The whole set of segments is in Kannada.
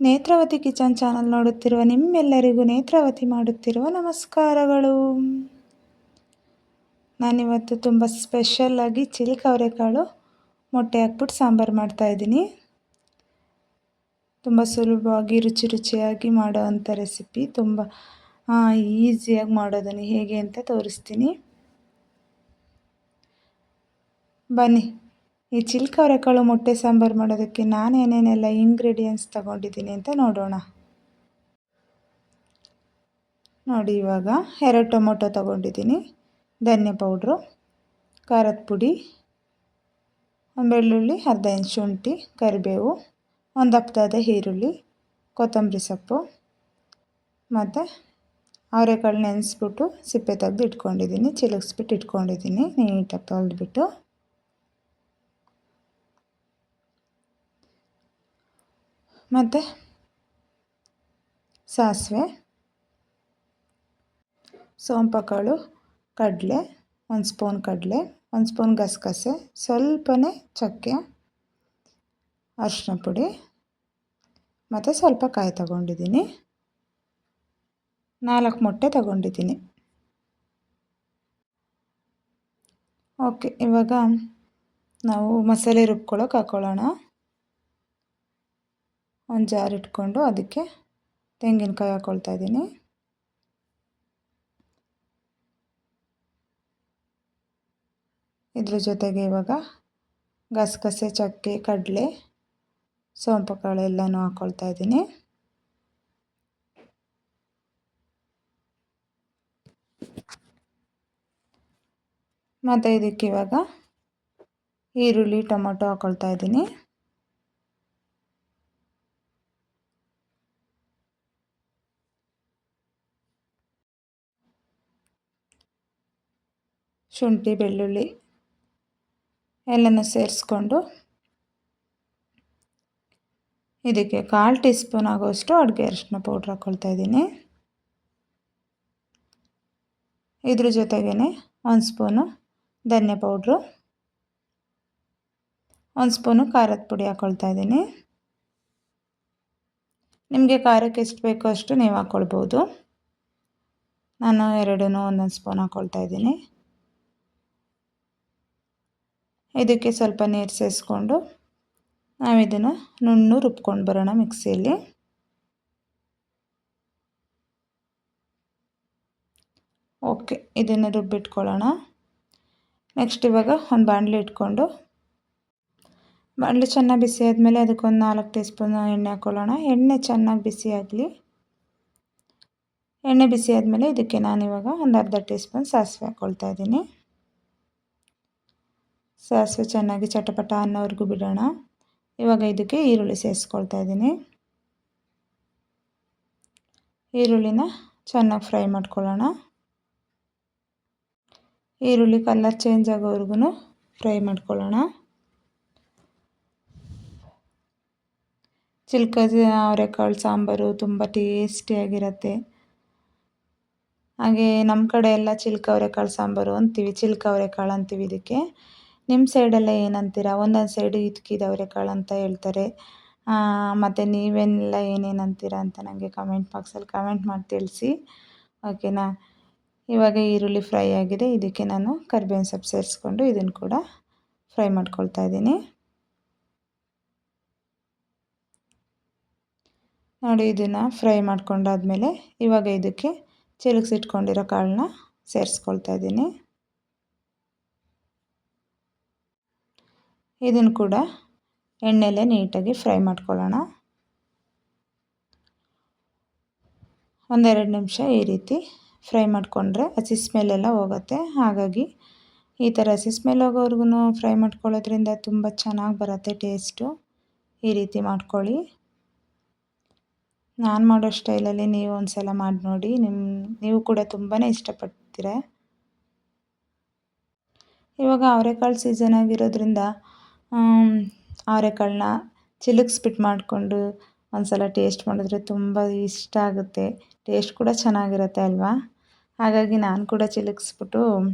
ನೇತ್ರಾವತಿ ಕಿಚನ್ ಚಾನಲ್ ನೋಡುತ್ತಿರುವ ನಿಮ್ಮೆಲ್ಲರಿಗೂ ನೇತ್ರಾವತಿ ಮಾಡುತ್ತಿರುವ ನಮಸ್ಕಾರಗಳು. ನಾನಿವತ್ತು ತುಂಬ ಸ್ಪೆಷಲ್ಲಾಗಿ ಚಿಲ್ಕ ಅವರೆಕಾಳು ಮೊಟ್ಟೆ ಹಾಕ್ಬಿಟ್ಟು ಸಾಂಬಾರು ಮಾಡ್ತಾಯಿದ್ದೀನಿ. ತುಂಬ ಸುಲಭವಾಗಿ ರುಚಿಯಾಗಿ ಮಾಡೋವಂಥ ರೆಸಿಪಿ. ತುಂಬ ಈಸಿಯಾಗಿ ಮಾಡೋದನ್ನು ಹೇಗೆ ಅಂತ ತೋರಿಸ್ತೀನಿ ಬನ್ನಿ. ಈ ಚಿಲ್ಕ ಅವರೆಕಾಳು ಮೊಟ್ಟೆ ಸಾಂಬಾರು ಮಾಡೋದಕ್ಕೆ ನಾನು ಏನೇನೆಲ್ಲ ಇಂಗ್ರೀಡಿಯೆಂಟ್ಸ್ ತಗೊಂಡಿದ್ದೀನಿ ಅಂತ ನೋಡೋಣ. ನೋಡಿ, ಇವಾಗ 2 ಟೊಮೊಟೊ ತಗೊಂಡಿದ್ದೀನಿ, ಧನ್ಯ ಪೌಡ್ರು, ಖಾರದ ಪುಡಿ, ಒಂದು ಬೆಳ್ಳುಳ್ಳಿ, ಅರ್ಧ ಇಂಚ್ ಶುಂಠಿ, ಕರಿಬೇವು, ಒಂದು ದಪ್ಪದಾದ ಈರುಳ್ಳಿ, ಕೊತ್ತಂಬರಿ ಸೊಪ್ಪು ಮತ್ತು ಅವರೆಕಾಳು ನೆನೆಸ್ಬಿಟ್ಟು ಸಿಪ್ಪೆ ತೆಗೆದು ಇಟ್ಕೊಂಡಿದ್ದೀನಿ, ಚಿಲುಕ್ಸ್ಬಿಟ್ಟು ಇಟ್ಕೊಂಡಿದ್ದೀನಿ ನೀಟಾಗಿ ತೊಳೆದ್ಬಿಟ್ಟು. ಮತ್ತು ಸಾಸಿವೆ, ಸೋಂಪು ಕಡಲೆ, 1 ಸ್ಪೂನ್ ಕಡಲೆ, 1 ಸ್ಪೂನ್ ಗಸಗಸೆ, ಸ್ವಲ್ಪನೇ ಚಕ್ಕೆ, ಅರಿಶಿನ ಪುಡಿ ಮತ್ತು ಸ್ವಲ್ಪ ಕಾಯಿ ತಗೊಂಡಿದ್ದೀನಿ, 4 ಮೊಟ್ಟೆ ತಗೊಂಡಿದ್ದೀನಿ. ಓಕೆ, ಇವಾಗ ನಾವು ಮಸಾಲೆ ರುಬ್ಕೊಳ್ಳೋಕೆ ಹಾಕ್ಕೊಳ್ಳೋಣ. ಒಂದು ಜಾರ್ ಇಟ್ಕೊಂಡು ಅದಕ್ಕೆ ತೆಂಗಿನಕಾಯಿ ಹಾಕ್ಕೊಳ್ತಾ ಇದ್ದೀನಿ. ಇದ್ರ ಜೊತೆಗೆ ಇವಾಗ ಗಸಗಸೆ, ಚಕ್ಕೆ, ಕಡಲೆ, ಸೋಂಪು ಕಾಳು ಎಲ್ಲನೂ ಹಾಕ್ಕೊಳ್ತಾ ಇದ್ದೀನಿ. ಮತ್ತು ಇದಕ್ಕೆ ಇವಾಗ ಈರುಳ್ಳಿ, ಟೊಮೊಟೊ ಹಾಕ್ಕೊಳ್ತಾ ಇದ್ದೀನಿ. ಶುಂಠಿ, ಬೆಳ್ಳುಳ್ಳಿ ಎಲ್ಲನೂ ಸೇರಿಸ್ಕೊಂಡು ಇದಕ್ಕೆ 1/4 ಟೀ ಸ್ಪೂನ್ ಆಗೋಷ್ಟು ಅಡುಗೆ ಅರಿಶಿನ ಪೌಡ್ರ್ ಹಾಕ್ಕೊಳ್ತಾ ಇದ್ದೀನಿ. ಇದ್ರ ಜೊತೆಗೇ 1 ಸ್ಪೂನು ಧನ್ಯ ಪೌಡ್ರು, 1 ಸ್ಪೂನು ಖಾರದ ಪುಡಿ ಹಾಕ್ಕೊಳ್ತಾ ಇದ್ದೀನಿ. ನಿಮಗೆ ಖಾರಕ್ಕೆ ಎಷ್ಟು ಬೇಕೋ ಅಷ್ಟು ನೀವು ಹಾಕ್ಕೊಳ್ಬೋದು. ನಾನು ಎರಡನ್ನೂ ಒಂದೊಂದು ಸ್ಪೂನ್ ಹಾಕ್ಕೊಳ್ತಾ ಇದ್ದೀನಿ. ಇದಕ್ಕೆ ಸ್ವಲ್ಪ ನೀರು ಸೇರಿಸ್ಕೊಂಡು ನಾವು ಇದನ್ನು ನುಣ್ಣು ರುಬ್ಕೊಂಡು ಬರೋಣ ಮಿಕ್ಸಿಯಲ್ಲಿ. ಓಕೆ, ಇದನ್ನು ರುಬ್ಬಿಟ್ಕೊಳ್ಳೋಣ. ನೆಕ್ಸ್ಟ್ ಇವಾಗ ಒಂದು ಬಾಣಲಿ ಇಟ್ಕೊಂಡು ಬಾಣಲಿ ಚೆನ್ನಾಗಿ ಬಿಸಿ ಆದಮೇಲೆ ಅದಕ್ಕೊಂದು 4 ಟೀ ಸ್ಪೂನ್ ಎಣ್ಣೆ ಹಾಕ್ಕೊಳ್ಳೋಣ. ಎಣ್ಣೆ ಚೆನ್ನಾಗಿ ಬಿಸಿ ಆಗಲಿ. ಎಣ್ಣೆ ಬಿಸಿ ಆದಮೇಲೆ ಇದಕ್ಕೆ ನಾನಿವಾಗ ಒಂದು ಅರ್ಧ ಟೀ ಸ್ಪೂನ್ ಸಾಸಿವೆ ಹಾಕ್ಕೊಳ್ತಾ ಇದ್ದೀನಿ. ಸಾಸಿವೆ ಚೆನ್ನಾಗಿ ಚಟಪಟ ಅನ್ನೋವರೆಗೂ ಬಿಡೋಣ. ಇವಾಗ ಇದಕ್ಕೆ ಈರುಳ್ಳಿ ಸೇರಿಸ್ಕೊಳ್ತಾ ಇದ್ದೀನಿ. ಈರುಳ್ಳಿನ ಚೆನ್ನಾಗಿ ಫ್ರೈ ಮಾಡ್ಕೊಳ್ಳೋಣ. ಈರುಳ್ಳಿ ಕಲರ್ ಚೇಂಜ್ ಆಗೋವರೆಗೂ ಫ್ರೈ ಮಾಡ್ಕೊಳ್ಳೋಣ. ಚಿಲ್ಕ ಅವರೆಕಾಳು ಸಾಂಬಾರು ತುಂಬ ಟೇಸ್ಟಿಯಾಗಿರುತ್ತೆ. ಹಾಗೆ ನಮ್ಮ ಕಡೆ ಎಲ್ಲ ಚಿಲ್ಕ ಅವರೆಕಾಳು ಸಾಂಬಾರು ಅಂತೀವಿ, ಚಿಲ್ಕ ಅವರೆಕಾಳು ಅಂತೀವಿ ಇದಕ್ಕೆ. ನಿಮ್ಮ ಸೈಡೆಲ್ಲ ಏನಂತೀರ? ಒಂದೊಂದು ಸೈಡು ಇದ್ಕಿದ ಅವರೆಕಾಳು ಅಂತ ಹೇಳ್ತಾರೆ. ಮತ್ತು ನೀವೆಲ್ಲ ಏನೇನು ಅಂತೀರ ಅಂತ ನನಗೆ ಕಮೆಂಟ್ ಬಾಕ್ಸಲ್ಲಿ ಕಮೆಂಟ್ ಮಾಡಿ ತಿಳಿಸಿ, ಓಕೆನಾ? ಇವಾಗ ಈರುಳ್ಳಿ ಫ್ರೈ ಆಗಿದೆ. ಇದಕ್ಕೆ ನಾನು ಕರಿಬೇವಿನ ಸೊಪ್ಪು ಸೇರಿಸ್ಕೊಂಡು ಇದನ್ನು ಕೂಡ ಫ್ರೈ ಮಾಡ್ಕೊಳ್ತಾ ಇದ್ದೀನಿ. ನೋಡಿ, ಇದನ್ನು ಫ್ರೈ ಮಾಡ್ಕೊಂಡಾದ್ಮೇಲೆ ಇವಾಗ ಇದಕ್ಕೆ ಚಿಲುಕ್ಸಿಟ್ಕೊಂಡಿರೋ ಕಾಳನ್ನ ಸೇರಿಸ್ಕೊಳ್ತಾ ಇದ್ದೀನಿ. ಇದನ್ನು ಕೂಡ ಎಣ್ಣೆಲೆ ನೀಟಾಗಿ ಫ್ರೈ ಮಾಡ್ಕೊಳ್ಳೋಣ. 1-2 ನಿಮಿಷ ಈ ರೀತಿ ಫ್ರೈ ಮಾಡಿಕೊಂಡ್ರೆ ಹಸಿ ಸ್ಮೆಲ್ಲೆಲ್ಲ ಹೋಗುತ್ತೆ. ಹಾಗಾಗಿ ಈ ಥರ ಹಸಿ ಸ್ಮೆಲ್ ಹೋಗೋವರೆಗೂ ಫ್ರೈ ಮಾಡ್ಕೊಳ್ಳೋದ್ರಿಂದ ತುಂಬ ಚೆನ್ನಾಗಿ ಬರುತ್ತೆ ಟೇಸ್ಟು. ಈ ರೀತಿ ಮಾಡ್ಕೊಳ್ಳಿ. ನಾನು ಮಾಡೋ ಸ್ಟೈಲಲ್ಲಿ ನೀವು ಒಂದು ಸಲ ಮಾಡಿ ನೋಡಿ, ನೀವು ಕೂಡ ತುಂಬಾ ಇಷ್ಟಪಡ್ತೀರ. ಇವಾಗ ಅವರೆಕಾಳು ಸೀಸನ್ ಆಗಿರೋದ್ರಿಂದ ಅವರೆಕಾಳನ್ನ ಚಿಲುಕ್ಸ್ಬಿಟ್ಟು ಮಾಡಿಕೊಂಡು ಒಂದು ಸಲ ಟೇಸ್ಟ್ ಮಾಡಿದ್ರೆ ತುಂಬ ಇಷ್ಟ ಆಗುತ್ತೆ. ಟೇಸ್ಟ್ ಕೂಡ ಚೆನ್ನಾಗಿರುತ್ತೆ ಅಲ್ವಾ? ಹಾಗಾಗಿ ನಾನು ಕೂಡ ಚಿಲುಕ್ಸ್ಬಿಟ್ಟು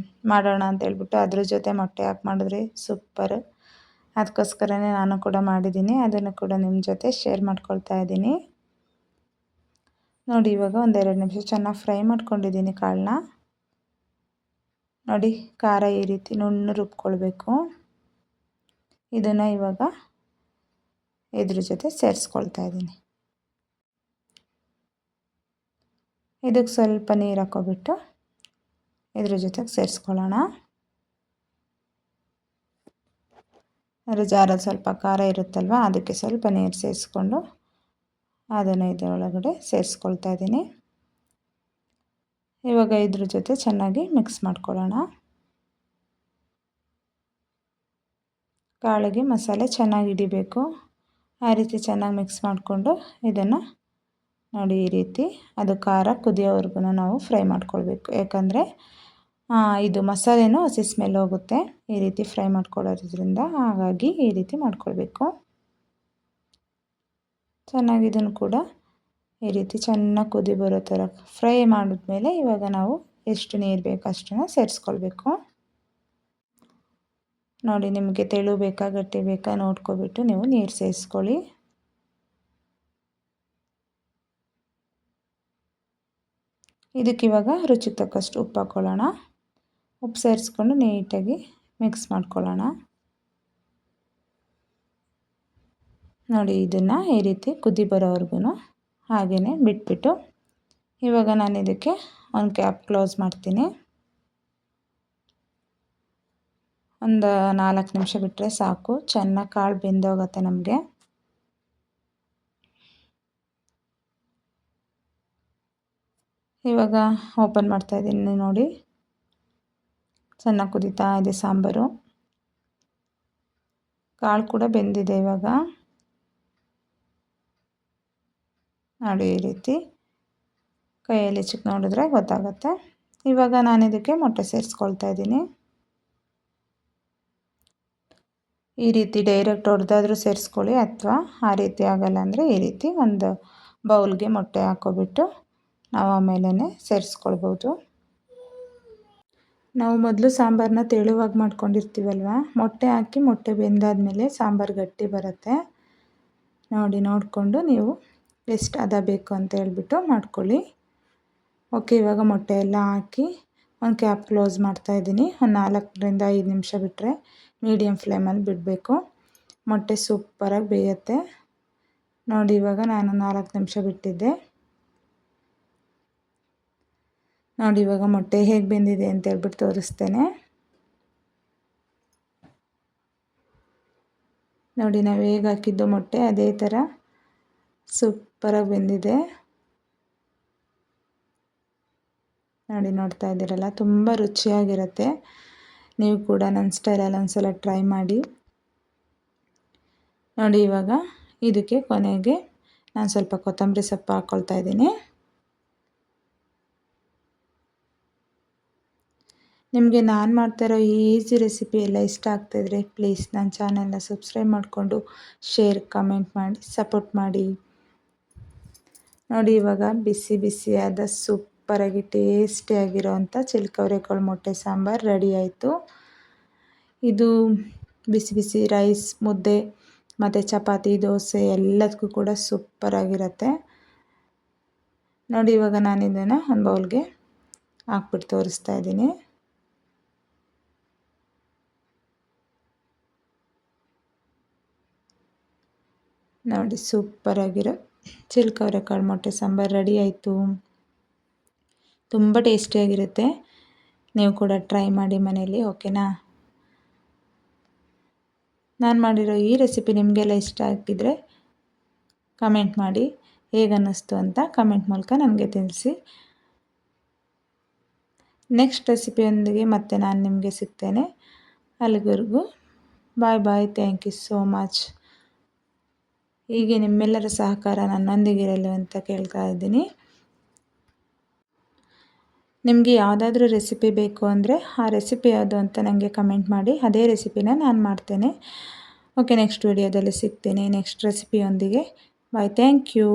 ಮಾಡೋಣ ಅಂತ ಹೇಳ್ಬಿಟ್ಟು ಅದ್ರ ಜೊತೆ ಮೊಟ್ಟೆ ಹಾಕಿ ಮಾಡಿದ್ರೆ ಸೂಪರ್. ಅದಕ್ಕೋಸ್ಕರನೇ ನಾನು ಕೂಡ ಮಾಡಿದ್ದೀನಿ. ಅದನ್ನು ಕೂಡ ನಿಮ್ಮ ಜೊತೆ ಶೇರ್ ಮಾಡ್ಕೊಳ್ತಾ ಇದ್ದೀನಿ. ನೋಡಿ ಇವಾಗ ಒಂದೆರಡು ನಿಮಿಷ ಚೆನ್ನಾಗಿ ಫ್ರೈ ಮಾಡ್ಕೊಂಡಿದ್ದೀನಿ ಕಾಳನ್ನ. ನೋಡಿ ಖಾರ ಈ ರೀತಿ ನುಣ್ಣು ರುಬ್ಕೊಳ್ಬೇಕು. ಇದನ್ನು ಇವಾಗ ಇದ್ರ ಜೊತೆ ಸೇರಿಸ್ಕೊಳ್ತಾ ಇದ್ದೀನಿ. ಇದಕ್ಕೆ ಸ್ವಲ್ಪ ನೀರು ಹಾಕ್ಕೊಬಿಟ್ಟು ಇದ್ರ ಜೊತೆಗೆ ಸೇರಿಸ್ಕೊಳ್ಳೋಣ. ಅಂದರೆ ಜಾರಲ್ಲಿ ಸ್ವಲ್ಪ ಖಾರ ಇರುತ್ತಲ್ವ, ಅದಕ್ಕೆ ಸ್ವಲ್ಪ ನೀರು ಸೇರಿಸ್ಕೊಂಡು ಅದನ್ನು ಇದರೊಳಗಡೆ ಸೇರಿಸ್ಕೊಳ್ತಾ ಇದ್ದೀನಿ. ಇವಾಗ ಇದ್ರ ಜೊತೆ ಚೆನ್ನಾಗಿ ಮಿಕ್ಸ್ ಮಾಡ್ಕೊಳ್ಳೋಣ. ಕಾಳಿಗೆ ಮಸಾಲೆ ಚೆನ್ನಾಗಿ ಹಿಡಿಬೇಕು. ಆ ರೀತಿ ಚೆನ್ನಾಗಿ ಮಿಕ್ಸ್ ಮಾಡಿಕೊಂಡು ಇದನ್ನು ನೋಡಿ ಈ ರೀತಿ ಅದು ಖಾರ ಕುದಿಯೋವರೆಗೂ ನಾವು ಫ್ರೈ ಮಾಡ್ಕೊಳ್ಬೇಕು. ಯಾಕಂದರೆ ಇದು ಮಸಾಲೆನೂ ಹಸಿ ಸ್ಮೆಲ್ ಹೋಗುತ್ತೆ ಈ ರೀತಿ ಫ್ರೈ ಮಾಡ್ಕೊಳ್ಳೋದ್ರಿಂದ. ಹಾಗಾಗಿ ಈ ರೀತಿ ಮಾಡ್ಕೊಳ್ಬೇಕು. ಚೆನ್ನಾಗಿ ಇದನ್ನು ಕೂಡ ಈ ರೀತಿ ಚೆನ್ನಾಗಿ ಕುದಿ ಬರೋ ಥರ ಫ್ರೈ ಮಾಡಿದ್ಮೇಲೆ ಇವಾಗ ನಾವು ಎಷ್ಟು ನೀರು ಬೇಕೋ ಅಷ್ಟನ್ನು ಸೇರಿಸ್ಕೊಳ್ಬೇಕು. ನೋಡಿ ನಿಮಗೆ ತೆಳು ಬೇಕಾ ಗಟ್ಟಿ ಬೇಕಾ ನೋಡ್ಕೊಬಿಟ್ಟು ನೀವು ನೀರು ಸೇರಿಸ್ಕೊಳ್ಳಿ. ಇದಕ್ಕಿವಾಗ ರುಚಿಗೆ ತಕ್ಕಷ್ಟು ಉಪ್ಪು ಹಾಕ್ಕೊಳ್ಳೋಣ. ಉಪ್ಪು ಸೇರಿಸ್ಕೊಂಡು ನೀಟಾಗಿ ಮಿಕ್ಸ್ ಮಾಡ್ಕೊಳ್ಳೋಣ. ನೋಡಿ ಇದನ್ನು ಈ ರೀತಿ ಕುದಿ ಬರೋವರೆಗೂ ಹಾಗೇ ಬಿಟ್ಬಿಟ್ಟು ಇವಾಗ ನಾನು ಇದಕ್ಕೆ ಒಂದು ಕ್ಯಾಪ್ ಕ್ಲೋಸ್ ಮಾಡ್ತೀನಿ. ಒಂದು 4 ನಿಮಿಷ ಬಿಟ್ಟರೆ ಸಾಕು, ಚೆನ್ನಾಗಿ ಕಾಳು ಬೆಂದೋಗುತ್ತೆ ನಮಗೆ. ಇವಾಗ ಓಪನ್ ಮಾಡ್ತಾಯಿದ್ದೀನಿ. ನೋಡಿ ಚೆನ್ನಾಗಿ ಕುದೀತಾ ಇದೆ ಸಾಂಬಾರು. ಕಾಳು ಕೂಡ ಬೆಂದಿದೆ. ಇವಾಗ ನೋಡಿ ಈ ರೀತಿ ಕೈಯಲ್ಲಿ ಚಿಕ್ಕ ನೋಡಿದ್ರೆ ಗೊತ್ತಾಗುತ್ತೆ. ಇವಾಗ ನಾನು ಇದಕ್ಕೆ ಮೊಟ್ಟೆ ಸೇರಿಸ್ಕೊಳ್ತಾ ಇದ್ದೀನಿ. ಈ ರೀತಿ ಡೈರೆಕ್ಟ್ ಹೊಡೆದಾದರೂ ಸೇರಿಸ್ಕೊಳ್ಳಿ, ಅಥವಾ ಆ ರೀತಿ ಆಗಲ್ಲ ಅಂದರೆ ಈ ರೀತಿ ಒಂದು ಬೌಲ್ಗೆ ಮೊಟ್ಟೆ ಹಾಕ್ಕೊಬಿಟ್ಟು ನಾವು ಆಮೇಲೆ ಸೇರಿಸ್ಕೊಳ್ಬೋದು. ನಾವು ಮೊದಲು ಸಾಂಬಾರನ್ನ ತೆಳುವಾಗಿ ಮಾಡ್ಕೊಂಡಿರ್ತೀವಲ್ವ, ಮೊಟ್ಟೆ ಹಾಕಿ ಮೊಟ್ಟೆ ಬೆಂದಾದಮೇಲೆ ಸಾಂಬಾರು ಗಟ್ಟಿ ಬರುತ್ತೆ. ನೋಡಿ ನೋಡಿಕೊಂಡು ನೀವು ಎಷ್ಟು ಹದ ಬೇಕು ಅಂತ ಹೇಳ್ಬಿಟ್ಟು ಮಾಡ್ಕೊಳ್ಳಿ. ಓಕೆ, ಇವಾಗ ಮೊಟ್ಟೆ ಎಲ್ಲ ಹಾಕಿ ಒಂದು ಕ್ಯಾಪ್ ಕ್ಲೋಸ್ ಮಾಡ್ತಾಯಿದ್ದೀನಿ. ಒಂದು 4ರಿಂದ 5 ನಿಮಿಷ ಬಿಟ್ಟರೆ ಮೀಡಿಯಮ್ ಫ್ಲೇಮಲ್ಲಿ ಬಿಡಬೇಕು. ಮೊಟ್ಟೆ ಸೂಪರಾಗಿ ಬೇಯುತ್ತೆ. ನೋಡಿ ಇವಾಗ ನಾನು 4 ನಿಮಿಷ ಬಿಟ್ಟಿದ್ದೆ. ನೋಡಿ ಇವಾಗ ಮೊಟ್ಟೆ ಹೇಗೆ ಬೆಂದಿದೆ ಅಂತ ಹೇಳ್ಬಿಟ್ಟು ತೋರಿಸ್ತೇನೆ. ನೋಡಿ ನಾವು ಹೇಗೆ ಹಾಕಿದ್ದು ಮೊಟ್ಟೆ ಅದೇ ಥರ ಸೂಪರಾಗಿ ಬೆಂದಿದೆ. ನೋಡಿ ನೋಡ್ತಾ ಇದ್ದೀರಲ್ಲ, ತುಂಬ ರುಚಿಯಾಗಿರುತ್ತೆ. ನೀವು ಕೂಡ ನನ್ನ ಸ್ಟೈಲಲ್ಲಿ ಒಂದ್ಸಲ ಟ್ರೈ ಮಾಡಿ. ನೋಡಿ ಇವಾಗ ಇದಕ್ಕೆ ಕೊನೆಗೆ ನಾನು ಸ್ವಲ್ಪ ಕೊತ್ತಂಬರಿ ಸೊಪ್ಪು ಹಾಕ್ಕೊಳ್ತಾ ಇದ್ದೀನಿ. ನಿಮಗೆ ನಾನು ಮಾಡ್ತಾಯಿರೋ ಈ ಈಸಿ ರೆಸಿಪಿ ಎಲ್ಲ ಇಷ್ಟ ಆಗ್ತಾಯಿದ್ರೆ ಪ್ಲೀಸ್ ನನ್ನ ಚಾನಲ್ನ ಸಬ್ಸ್ಕ್ರೈಬ್ ಮಾಡಿಕೊಂಡು ಶೇರ್ ಕಮೆಂಟ್ ಮಾಡಿ ಸಪೋರ್ಟ್ ಮಾಡಿ. ನೋಡಿ ಇವಾಗ ಬಿಸಿ ಬಿಸಿಯಾದ ಸೂಪರಾಗಿ ಟೇಸ್ಟಿಯಾಗಿರೋವಂಥ ಚಿಲ್ಕವರೆಕಾಳು ಮೊಟ್ಟೆ ಸಾಂಬಾರು ರೆಡಿ ಆಯಿತು. ಇದು ಬಿಸಿ ಬಿಸಿ ರೈಸ್, ಮುದ್ದೆ ಮತ್ತು ಚಪಾತಿ, ದೋಸೆ ಎಲ್ಲದಕ್ಕೂ ಕೂಡ ಸೂಪರಾಗಿರುತ್ತೆ. ನೋಡಿ ಇವಾಗ ನಾನು ಇದನ್ನು ಒಂದು ಬೌಲ್ಗೆ ಹಾಕ್ಬಿಟ್ಟು ತೋರಿಸ್ತಾ ಇದ್ದೀನಿ. ನೋಡಿ ಸೂಪರಾಗಿರೋ ಚಿಲ್ಕವರೆಕಾಳು ಮೊಟ್ಟೆ ಸಾಂಬಾರು ರೆಡಿ ಆಯಿತು. ತುಂಬ ಟೇಸ್ಟಿಯಾಗಿರುತ್ತೆ. ನೀವು ಕೂಡ ಟ್ರೈ ಮಾಡಿ ಮನೆಯಲ್ಲಿ, ಓಕೆನಾ? ನಾನು ಮಾಡಿರೋ ಈ ರೆಸಿಪಿ ನಿಮಗೆಲ್ಲ ಇಷ್ಟ ಆಗಿದ್ದರೆ ಕಮೆಂಟ್ ಮಾಡಿ, ಹೇಗನ್ನಿಸ್ತು ಅಂತ ಕಮೆಂಟ್ ಮೂಲಕ ನನಗೆ ತಿಳಿಸಿ. ನೆಕ್ಸ್ಟ್ ರೆಸಿಪಿಯೊಂದಿಗೆ ಮತ್ತೆ ನಾನು ನಿಮಗೆ ಸಿಗ್ತೇನೆ. ಅಲ್ಲಿವರೆಗೂ bye bye. Thank you so much. ಹೀಗೆ ನಿಮ್ಮೆಲ್ಲರ ಸಹಕಾರ ನನ್ನೊಂದಿಗಿರಲಿ ಅಂತ ಕೇಳ್ತಾ ಇದ್ದೀನಿ. ನಿಮಗೆ ಯಾವುದಾದ್ರೂ ರೆಸಿಪಿ ಬೇಕು ಅಂದರೆ ಆ ರೆಸಿಪಿ ಯಾವುದು ಅಂತ ನನಗೆ ಕಮೆಂಟ್ ಮಾಡಿ, ಅದೇ ರೆಸಿಪಿನ ನಾನು ಮಾಡ್ತೇನೆ. ಓಕೆ, ನೆಕ್ಸ್ಟ್ ವಿಡಿಯೋದಲ್ಲಿ ಸಿಗ್ತೇನೆ ನೆಕ್ಸ್ಟ್ ರೆಸಿಪಿಯೊಂದಿಗೆ. Bye, thank you.